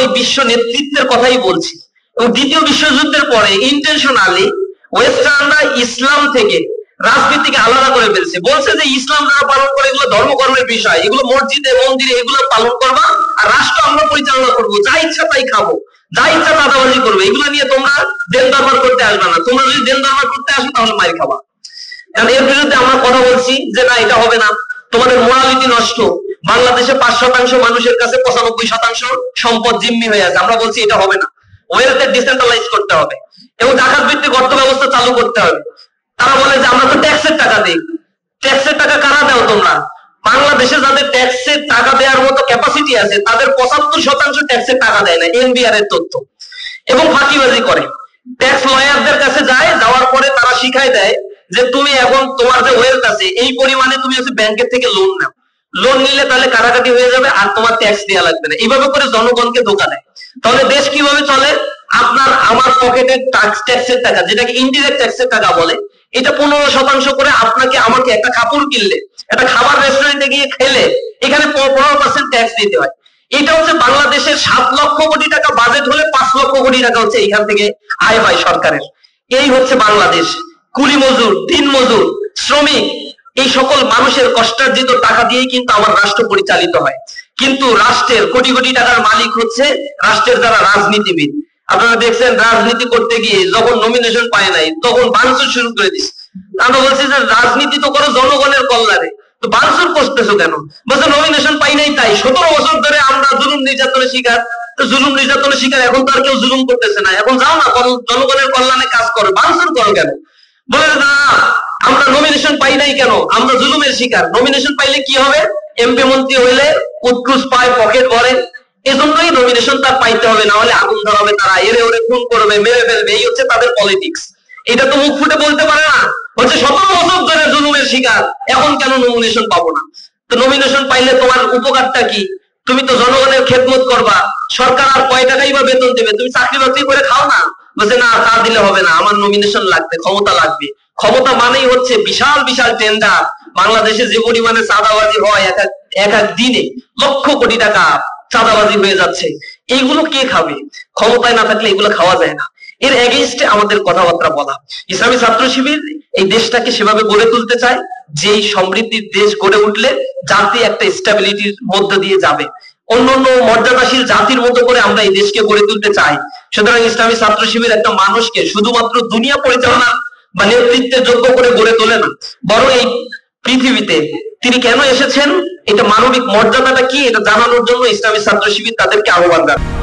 ওই বিশ্ব নেতৃত্বের কথাই বলছি। এবং দ্বিতীয় বিশ্বযুদ্ধের পরে ইন্টেনশনালি ওয়েস্টার্নরা ইসলাম থেকে রাজনীতিকে আলাদা করে ফেলছে, বলছে যে ইসলাম যারা পালন করে এগুলো ধর্মকর্মের বিষয়, এগুলো মসজিদে মন্দিরে এগুলো পালন করবা, আর রাষ্ট্র আমরা পরিচালনা করবো, যা ইচ্ছা তাই খাবো, যা ইচ্ছা দাদাবাজি করবে, এগুলো নিয়ে তোমরা দেন দরবার করতে আসবে না, তোমরা যদি দেন দরবার করতে আসো তাহলে মাইর খাবা। এর বিরুদ্ধে আমরা কথা বলছি যে না, এটা হবে না, তোমাদের মোরালিটি নষ্ট। বাংলাদেশে 5% মানুষের কাছে 95% সম্পদ জিম্মি হয়ে আছে, আমরা বলছি এটা হবে না, ওয়েলথ ডিসেন্ট্রালাইজ করতে হবে এবং জাকাত ভিত্তিক অর্থ ব্যবস্থা চালু করতে হবে। তারা বলে যে আমরা তো ট্যাক্সের টাকা দিই, ট্যাক্সের টাকা কারা দাও তোমরা? বাংলাদেশে যাদের ট্যাক্সের টাকা দেওয়ার মতো ক্যাপাসিটি আছে তাদের 75% ট্যাক্সের টাকা দেয় না, এনবিআর এর তথ্য। এবং ফাঁকিবাজি করে, ট্যাক্স লয়ারদের কাছে যায়, যাওয়ার পরে তারা শিখাই দেয় যে তুমি এখন তোমার যে ওয়েলথ আছে এই পরিমাণে তুমি হচ্ছে ব্যাংকের থেকে লোন নাও, লোন নিলে তাহলে কাটাকাটি হয়ে যাবে আর তোমার ট্যাক্স দেওয়া লাগবে না। এইভাবে করে জনগণকে ধোঁকা দেয়। তাহলে দেশ কিভাবে চলে? আপনার আমার পকেটের ট্যাক্সের টাকা, যেটাকে ইনডিরেক্ট ট্যাক্সের টাকা বলে, এটা 15% করে আপনাকে আমাকে একটা কাপড় কিনলে, একটা খাবার রেস্টুরেন্টে গিয়ে খেলে এখানে 15% ট্যাক্স দিতে হয়। এটা হচ্ছে বাংলাদেশের 7 লক্ষ কোটি টাকা বাজেট হলে 5 লক্ষ কোটি টাকা হচ্ছে এখান থেকে আয় হয় সরকারের। এই হচ্ছে বাংলাদেশ। কুলি মজুর, দিন মজুর, শ্রমিক, এই সকল মানুষের কষ্টার্জিত টাকা দিয়েই কিন্তু আমার রাষ্ট্র পরিচালিত হয়। কিন্তু রাষ্ট্রের কোটি কোটি টাকার মালিক হচ্ছে রাষ্ট্রের যারা রাজনীতিবিদ। আপনারা দেখছেন রাজনীতি করতে গিয়ে যখন নমিনেশন পায় নাই তখন ভাঙচুর শুরু করে দিচ্ছে। আমরা বলছি যে রাজনীতি তো করো জনগণের কল্যাণে, তো ভাঙচুর করতেছো কেন? বলছে নমিনেশন পাই নাই তাই। 17 বছর ধরে আমরা জুলুম নির্যাতনের শিকার, তো জুলুম নির্যাতনের শিকার, এখন তো আর কেউ জুলুম করতেছে না, এখন যাও না জনগণের কল্যাণে কাজ করো, ভাঙচুর করো কেন? বলে না আমরা নমিনেশন পাই নাই কেন, আমরা জুলুমের শিকার। নমিনেশন পাইলে কি হবে? এমপি মন্ত্রী হইলে উৎকুচ পায়, পকেট ভরে, এজন্যই নমিনেশন তার পাইতে হবে, না হলে আগুন ধরাবে, তারা এরে ওরে খুন করবে, মেরে ফেলবে, এই হচ্ছে তাদের পলিটিক্স। এটা তো মুখ ফুটে বলতে পারে না, হচ্ছে 17 বছর ধরে জুলুমের শিকার, এখন কেন নমিনেশন পাবো না? তো নমিনেশন পাইলে তোমার উপকারটা কি? তুমি তো জনগণের খেদমত করবা, সরকার আর কয় টাকাই বা বেতন দেবে, তুমি চাকরি বাকরি করে খাও না। বলছে না, তা দিলে হবে না, আমার নমিনেশন লাগবে, ক্ষমতা লাগবে। ক্ষমতা মানেই হচ্ছে বিশাল বিশাল টেন্ডার। বাংলাদেশে যে পরিমাণে চাঁদাবাজি হয় এক এক দিনে লক্ষ কোটি টাকা চাঁদাবাজি হয়ে যাচ্ছে, এইগুলো কে খাবে? ক্ষমতায় না থাকলে এগুলো খাওয়া যায় না। এর এগেইনস্টে আমাদের কথাবার্তা বলা। ইসলামী ছাত্র শিবির এই দেশটাকে সেভাবে গড়ে তুলতে চায় যেই সমৃদ্ধির দেশ গড়ে উঠলে জাতি একটা স্টেবিলিটির মধ্যে দিয়ে যাবে, অন্যান্য মর্যাদাশীল জাতির মতো করে আমরা এই দেশকে গড়ে তুলতে চাই। সুতরাং ইসলামী ছাত্র শিবির একটা মানুষকে শুধুমাত্র দুনিয়া পরিচালনা বা নেতৃত্বের যোগ্য করে গড়ে তোলে না, বরং এই পৃথিবীতে তিনি কেন এসেছেন, এটা মানবিক মর্যাদাটা কি, এটা জানানোর জন্য ইসলামী ছাত্র শিবির তাদেরকে আহ্বান জানায়।